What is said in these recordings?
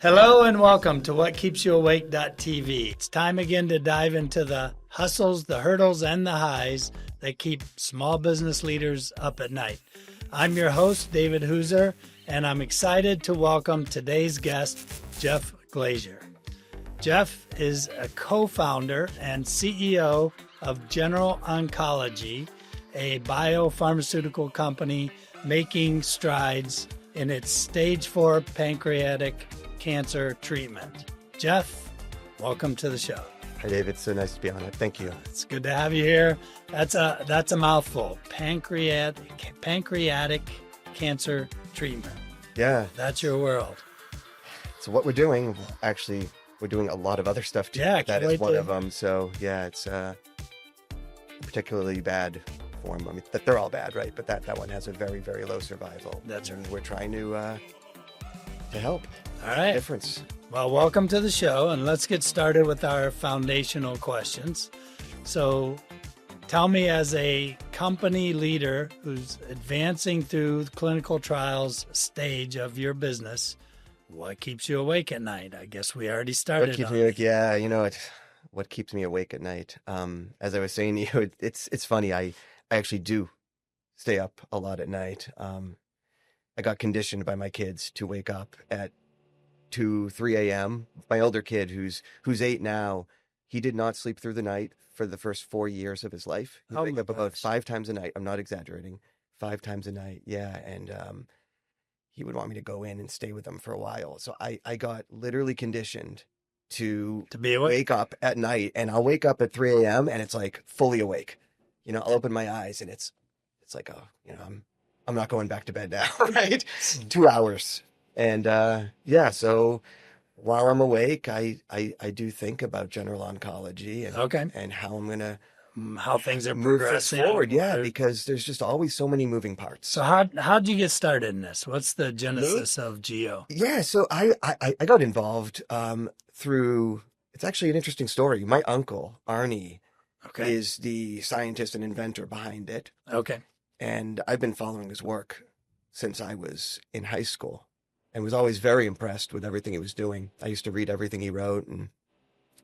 Hello and welcome to WhatKeepsYouAwake.tv. It's time again to dive into the hustles, the hurdles, and the highs that keep small business leaders up at night. I'm your host, David Hooser, and I'm excited to welcome today's guest, Jeff Glazier. Jeff is a co-founder and CEO of General Oncology, a biopharmaceutical company making strides in its stage 4 pancreatic cancer treatment. Jeff, welcome to the show. Hi, David. So nice to be on it. Thank you. It's good to have you here. That's a mouthful. Pancreatic cancer treatment. Yeah. That's your world. So what we're doing, actually, we're doing a lot of other stuff too. Yeah, that is one of them. So yeah, it's a particularly bad form. I mean, they're all bad, right? But that one has a very, very low survival. That's right. We're trying to help. All right. Difference. Well, welcome to the show, and let's get started with our foundational questions. So tell me, as a company leader who's advancing through the clinical trials stage of your business, what keeps you awake at night? I guess we already started. What keeps me awake? Yeah, what keeps me awake at night? As I was saying to you, it's funny. I actually do stay up a lot at night. I got conditioned by my kids to wake up at 2, 3 a.m. My older kid, who's 8 now, he did not sleep through the night for the first 4 years of his life. He'd wake up about 5 times a night. I'm not exaggerating. 5 times a night. Yeah. And he would want me to go in and stay with him for a while. So I got literally conditioned to be awake. Wake up at night, and I'll wake up at 3 a.m. and it's like fully awake. I'll open my eyes and it's like, I'm not going back to bed now, right? 2 hours. And so while I'm awake, I do think about General Oncology and how I'm gonna how things are move progressing forward. Yeah, because there's just always so many moving parts. So how'd you get started in this? What's the genesis of GEO? Yeah, so I got involved through. It's actually an interesting story. My uncle Arnie is the scientist and inventor behind it. Okay. And I've been following his work since I was in high school and was always very impressed with everything he was doing. I used to read everything he wrote, and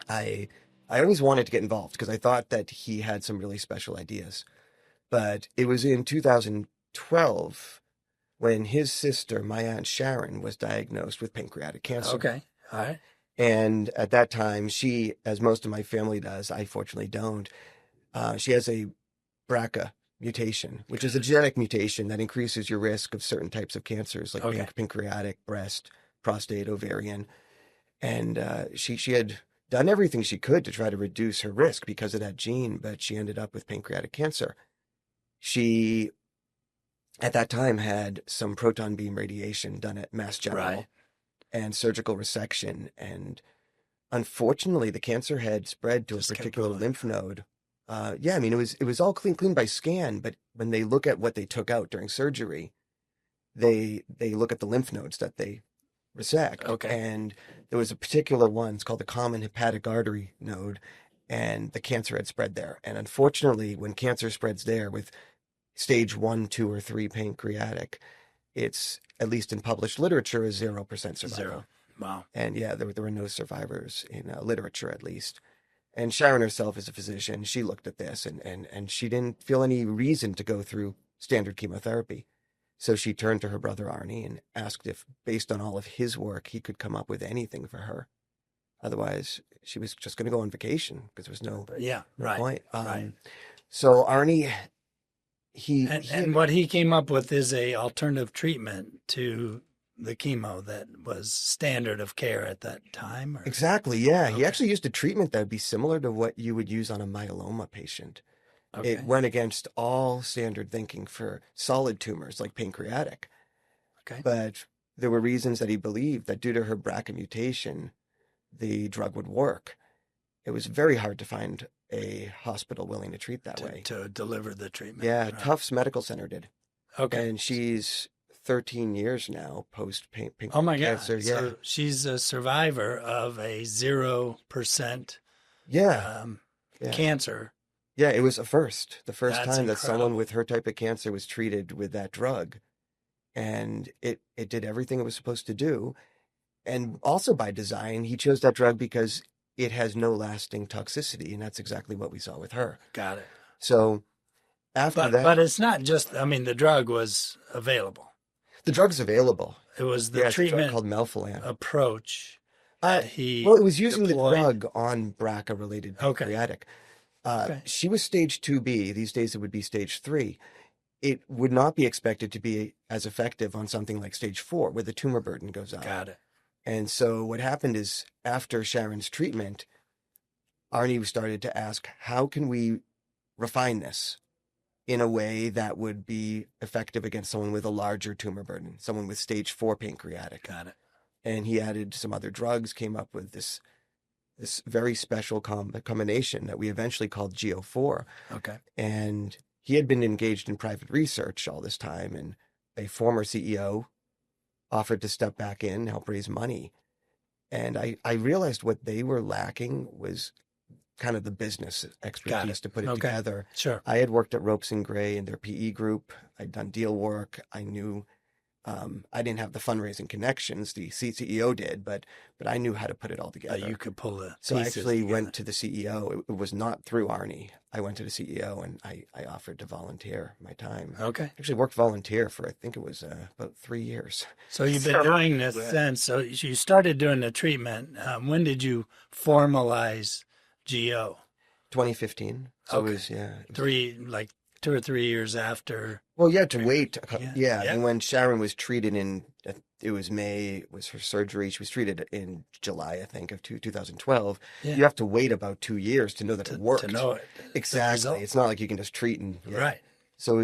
I always wanted to get involved because I thought that he had some really special ideas. But it was in 2012 when his sister, my Aunt Sharon, was diagnosed with pancreatic cancer. Okay. All right. And at that time, she, as most of my family does, I fortunately don't, she has a BRCA mutation, which is a genetic mutation that increases your risk of certain types of cancers like pancreatic, breast, prostate, ovarian. And she had done everything she could to try to reduce her risk because of that gene, but she ended up with pancreatic cancer. She, at that time, had some proton beam radiation done at Mass General and surgical resection. And unfortunately, the cancer had spread to a particular lymph node. It was all clean by scan, but when they look at what they took out during surgery, they look at the lymph nodes that they resect. Okay. And there was a particular one, it's called the common hepatic artery node, and the cancer had spread there. And unfortunately, when cancer spreads there with stage 1, 2, or 3 pancreatic, it's, at least in published literature, is 0% survival. Zero. Wow. And there were no survivors in literature, at least. And Sharon herself is a physician. She looked at this and she didn't feel any reason to go through standard chemotherapy. So she turned to her brother Arnie and asked if, based on all of his work, he could come up with anything for her. Otherwise, she was just going to go on vacation because there was no point. So Arnie, and what he came up with is a alternative treatment to the chemo that was standard of care at that time? Or? Exactly, yeah. Okay. He actually used a treatment that would be similar to what you would use on a myeloma patient. Okay. It went against all standard thinking for solid tumors like pancreatic. Okay. But there were reasons that he believed that due to her BRCA mutation, the drug would work. It was very hard to find a hospital willing to treat that way. To deliver the treatment. Yeah, right. Tufts Medical Center did. Okay. And she's 13 years now post pancreatic cancer. Oh my God. Yeah. So she's a survivor of a 0% cancer. Yeah, it was the first time that someone with her type of cancer was treated with that drug. And it did everything it was supposed to do. And also by design, he chose that drug because it has no lasting toxicity, and that's exactly what we saw with her. Got it. So after that, But it's not just, I mean, the drug was available. the drug's available. It was the Yeah, it's a drug treatment called melphalan. approach that he Well, it was using deployed. the drug on BRCA-related Okay. pancreatic. Okay. She was stage 2B. These days it would be stage 3. It would not be expected to be as effective on something like stage 4, where the tumor burden goes up. Got it. And so what happened is, after Sharon's treatment, Arnie started to ask, how can we refine this in a way that would be effective against someone with a larger tumor burden, someone with stage 4 pancreatic? Got it. And he added some other drugs, came up with this very special combination that we eventually called GO4. Okay. And he had been engaged in private research all this time, and a former CEO offered to step back in, help raise money. And I realized what they were lacking was kind of the business expertise to put it together. Sure. I had worked at Ropes and Gray in their PE group. I'd done deal work. I knew I didn't have the fundraising connections. The CEO did, but I knew how to put it all together. You could pull the So I pieces actually together. went to the CEO. It was not through Arnie. I went to the CEO and I offered to volunteer my time. Okay. Actually worked volunteer for, I think it was about 3 years. So you've been doing this since. So you started doing the treatment. When did you formalize GO? 2015. So Okay. it was, yeah. 2 or 3 years after. Well, you had to wait. Yeah. And when Sharon was treated it was May, was her surgery. She was treated in July, I think, of 2012. Yeah. You have to wait about 2 years to know that it worked. To know it. Exactly. It's not like you can just treat and. Yeah. Right. So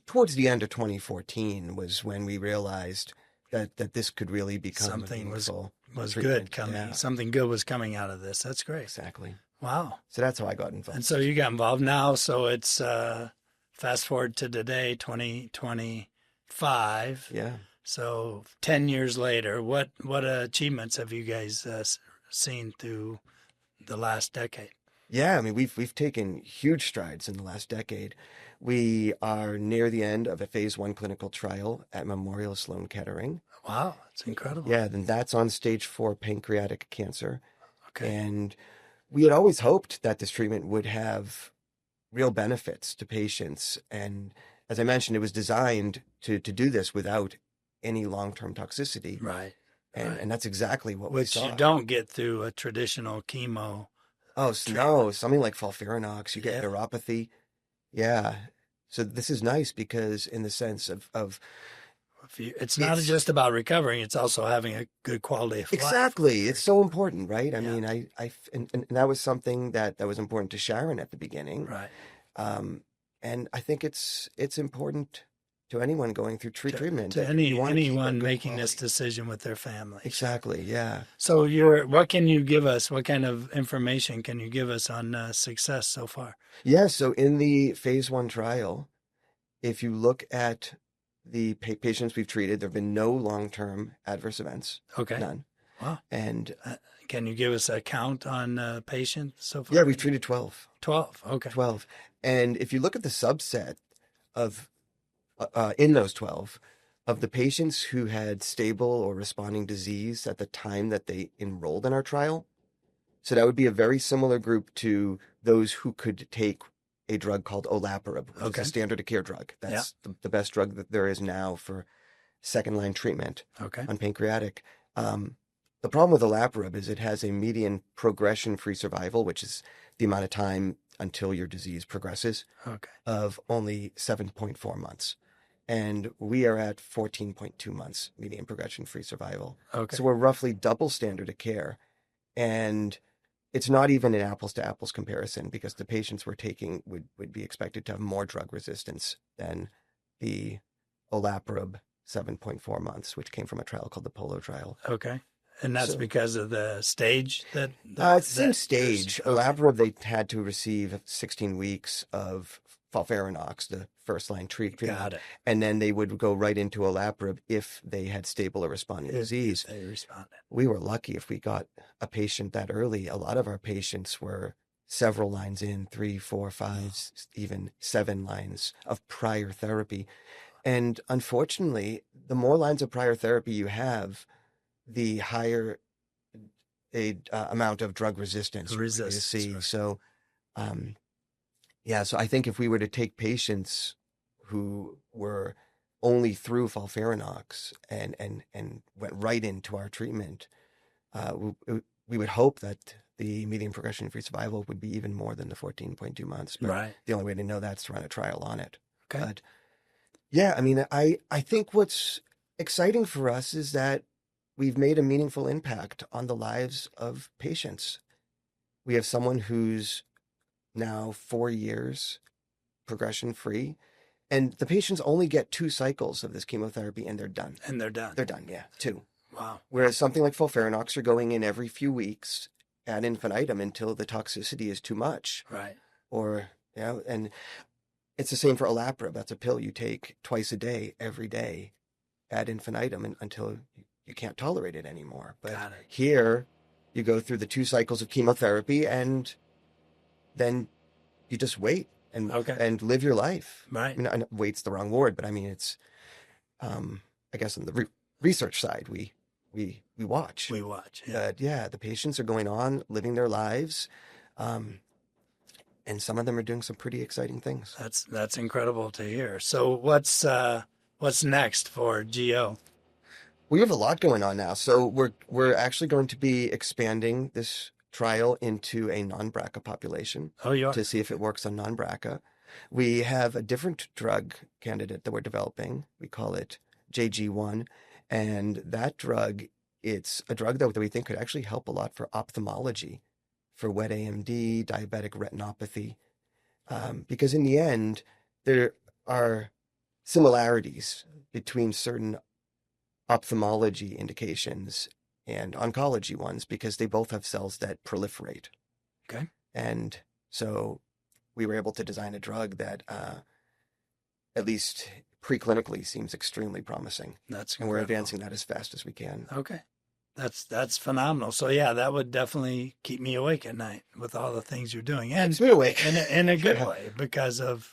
towards the end of 2014 was when we realized that this could really become Something a was treatment. good coming. Yeah. Something good was coming out of this. That's great. Exactly. Wow. So that's how I got involved. And so you got involved now. So it's fast forward to today, 2025. Yeah. So 10 years later, what achievements have you guys seen through the last decade? Yeah, I mean, we've taken huge strides in the last decade. We are near the end of a phase 1 clinical trial at Memorial Sloan Kettering. Wow, that's incredible. Yeah, then that's on stage 4 pancreatic cancer. Okay. And we had always hoped that this treatment would have real benefits to patients. And as I mentioned, it was designed to do this without any long-term toxicity. Right. And that's exactly what Which we saw. you don't get through a traditional chemo. Oh, no, something like FOLFIRINOX, you get Yeah. neuropathy. Yeah. So this is nice because in the sense of It's not just about recovering; it's also having a good quality of life. exactly. It's so important, right? I Yeah. mean, and that was something that was important to Sharon at the beginning. Right. And I think it's important to anyone going through treatment. To that you want to keep a anyone good making this quality. decision with their family. Exactly. Yeah. So what can you give us? What kind of information can you give us on success so far? Yeah. So in the phase 1 trial, if you look at the patients we've treated, there have been no long-term adverse events. Okay. None. Wow. And Can you give us a count on patients so far? yeah, we've treated 12. 12. Okay. 12. And if you look at the subset of, in those 12, of the patients who had stable or responding disease at the time that they enrolled in our trial, so that would be a very similar group to those who could take a drug called olaparib, which Okay. is a standard of care drug. That's the best drug that there is now for second-line treatment Okay. on pancreatic. The problem with olaparib is it has a median progression-free survival, which is the amount of time until your disease progresses, Okay. of only 7.4 months. And we are at 14.2 months median progression-free survival. Okay. So we're roughly double standard of care. And it's not even an apples-to-apples comparison because the patients we're taking would be expected to have more drug resistance than the olaparib 7.4 months, which came from a trial called the POLO trial. Okay. And that's So- because of the stage that. It's the same stage. Olaparib, they had to receive 16 weeks of FOLFIRINOX, the first-line treatment. Got it. And then they would go right into olaparib if they had stable or responding disease. They responded. We were lucky if we got a patient that early. A lot of our patients were several lines in, 3, 4, 5, even 7 lines of prior therapy. And unfortunately, the more lines of prior therapy you have, the higher amount of drug resistance you see. Right. So, so I think if we were to take patients who were only through FOLFIRINOX and went right into our treatment, we would hope that the median progression-free survival would be even more than the 14.2 months. But Right. the only way to know that is to run a trial on it. Okay. But yeah, I mean, I think what's exciting for us is that we've made a meaningful impact on the lives of patients. We have someone who's now 4 years progression-free, and the patients only get 2 cycles of this chemotherapy, and they're done. And they're done. They're done, yeah, 2. Wow. Whereas something like FOLFIRINOX are going in every few weeks ad infinitum until the toxicity is too much. Right. Or, and it's the same for olaparib. That's a pill you take twice a day, every day, ad infinitum until you can't tolerate it anymore. But here, you go through the 2 cycles of chemotherapy, and then you just wait and live your life. Right. I mean, wait's the wrong word, but I mean, it's, I guess on the research side, we watch. We watch. Yeah. But yeah, the patients are going on, living their lives. And some of them are doing some pretty exciting things. That's incredible to hear. So what's next for GO? We have a lot going on now. So we're actually going to be expanding this trial into a non-BRCA population. Oh, you are? To see if it works on non-BRCA. We have a different drug candidate that we're developing. We call it JG1. And that drug, it's a drug that we think could actually help a lot for ophthalmology, for wet AMD, diabetic retinopathy. Because in the end, there are similarities between certain ophthalmology indications and oncology ones, because they both have cells that proliferate. Okay. And so we were able to design a drug that at least preclinically seems extremely promising. That's incredible. And we're advancing that as fast as we can. Okay. That's phenomenal. So yeah, that would definitely keep me awake at night with all the things you're doing. And keeps me awake. In a good way, because of,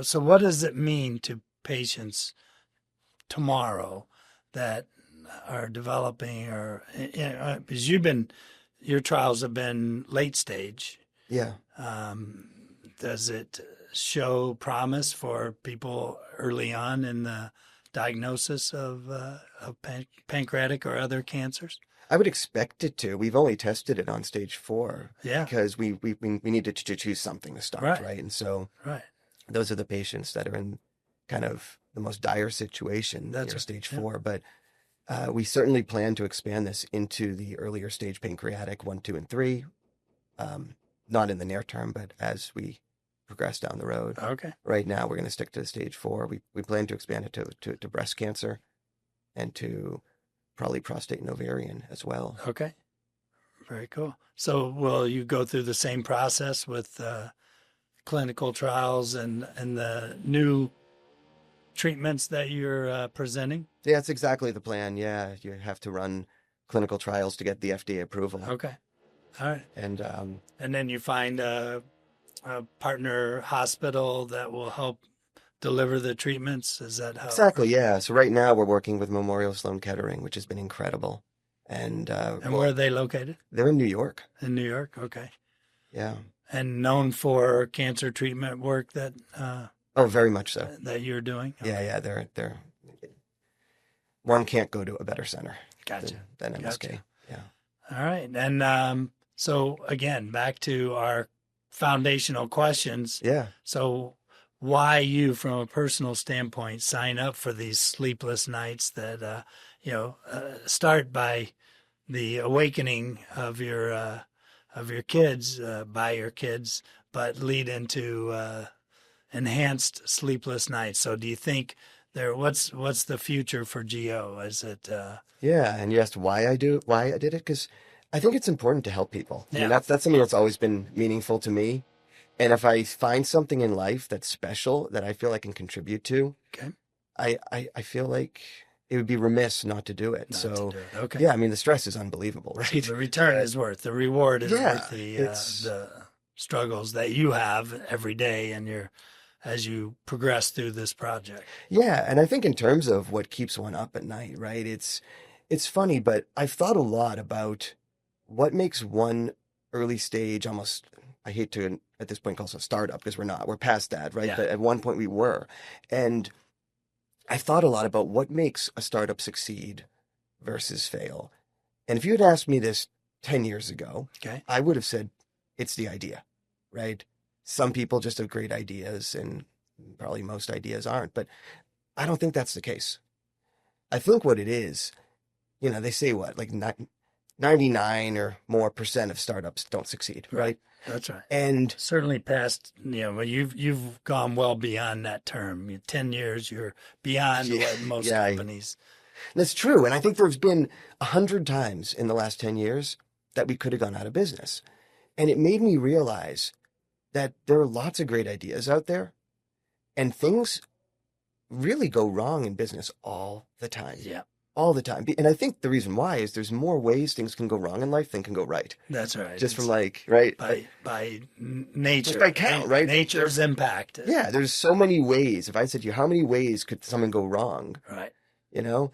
so what does it mean to patients tomorrow that are developing, or, because your trials have been late stage. Yeah. Does it show promise for people early on in the diagnosis of pancreatic or other cancers? I would expect it to. We've only tested it on stage 4. Yeah. Because we needed to choose something to start, right? And so those are the patients that are in kind of the most dire situation. That's stage 4. But we certainly plan to expand this into the earlier stage pancreatic 1, 2, and 3. Not in the near term, but as we progress down the road. Okay. Right now, we're going to stick to stage 4. We plan to expand it to breast cancer and to probably prostate and ovarian as well. Okay. Very cool. So will you go through the same process with clinical trials and the new treatments that you're presenting? Yeah, that's exactly the plan. Yeah, you have to run clinical trials to get the FDA approval. Okay. All right. And then you find a partner hospital that will help deliver the treatments. Is that how? Exactly. Yeah. So right now we're working with Memorial Sloan Kettering, which has been incredible. And where are they located? They're in New York. In New York. Okay. Yeah. And known for cancer treatment work that. Oh, very much so. That you're doing. Okay. Yeah. They're. One can't go to a better center. Gotcha. Than MSK. Gotcha. Yeah. All right. And so again, back to our foundational questions. Yeah. So why you, from a personal standpoint, sign up for these sleepless nights that, start by the awakening of your kids, by your kids, but lead into enhanced sleepless nights. So do you think what's the future for GO? Is it? Yeah. And you asked why I did it? Because I think it's important to help people. Yeah. I mean, that's something that's always been meaningful to me. And if I find something in life that's special that I feel I can contribute to, okay, I feel like it would be remiss not to do it. Okay. Yeah, I mean, the stress is unbelievable, right? So the return is worth, the reward is worth the struggles that you have every day and as you progress through this project. Yeah, and I think in terms of what keeps one up at night, right? It's It's funny, but I've thought a lot about what makes one early stage almost, I hate to at this point call it a startup because we're past that, right? Yeah. But at one point we were. And I've thought a lot about what makes a startup succeed versus fail. And if you had asked me this 10 years ago, Okay. I would have said it's the idea, right? Some people just have great ideas and probably most ideas aren't, but I don't think that's the case. I think what it is, they say what, like 99 or more % of startups don't succeed, right? That's right. And certainly past, you've gone well beyond that term. 10 years, you're beyond what most companies. That's true. And I think there's been 100 times in the last 10 years that we could have gone out of business. And it made me realize that there are lots of great ideas out there and things really go wrong in business all the time. Yeah. All the time. And I think the reason why is there's more ways things can go wrong in life than can go right. That's right. Just from right? By nature. Just by count, right? Nature's impact. Yeah, there's so many ways. If I said to you, how many ways could something go wrong? Right. There's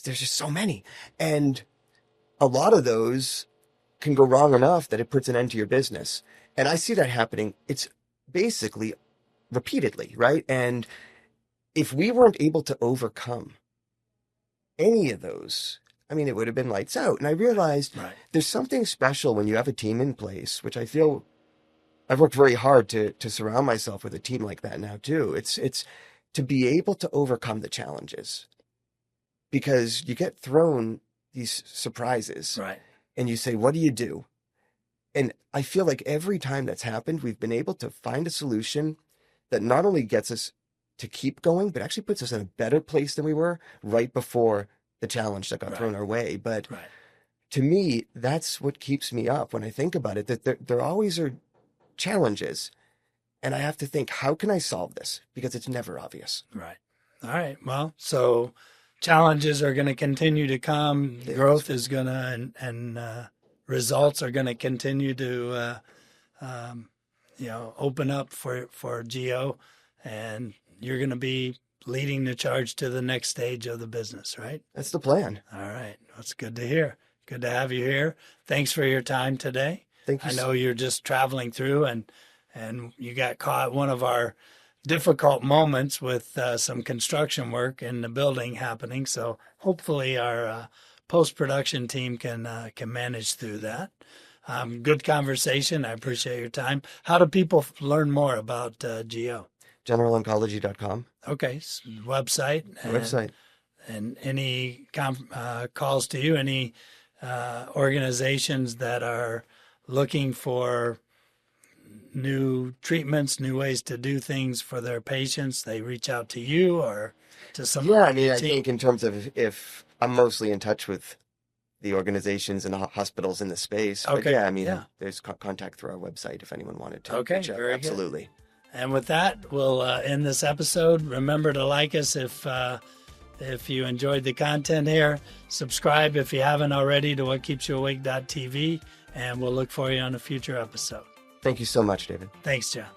just so many. And a lot of those can go wrong enough that it puts an end to your business. And I see that happening. It's basically repeatedly, right? And if we weren't able to overcome any of those, it would have been lights out. And I realized there's something special when you have a team in place, which I feel I've worked very hard to surround myself with a team like that now too. It's to be able to overcome the challenges, because you get thrown these surprises, right? And you say, what do you do? And I feel like every time that's happened, we've been able to find a solution that not only gets us to keep going, but actually puts us in a better place than we were right before the challenge that got thrown our way. But to me, that's what keeps me up when I think about it, that there always are challenges. And I have to think, how can I solve this? Because it's never obvious. Right. All right. Well, so challenges are going to continue to come. Growth is going to, and results are going to continue to, open up for Geo, and you're going to be leading the charge to the next stage of the business, right? That's the plan. All right. That's good to hear. Good to have you here. Thanks for your time today. Thank you. I know you're just traveling through and you got caught one of our difficult moments with some construction work in the building happening. So hopefully our post-production team can manage through that. Good conversation. I appreciate your time. How do people learn more about Geo? GeneralOncology.com. Okay. Website. And any calls to you, any organizations that are looking for new treatments, new ways to do things for their patients, they reach out to you or to some I think in terms of, if I'm mostly in touch with the organizations and the hospitals in the space. Okay. But there's contact through our website if anyone wanted to. Okay, reach out. very Absolutely. Good. And with that, we'll end this episode. Remember to like us if you enjoyed the content here. Subscribe if you haven't already to whatkeepsyouawake.tv, and we'll look for you on a future episode. Thank you so much, David. Thanks, John.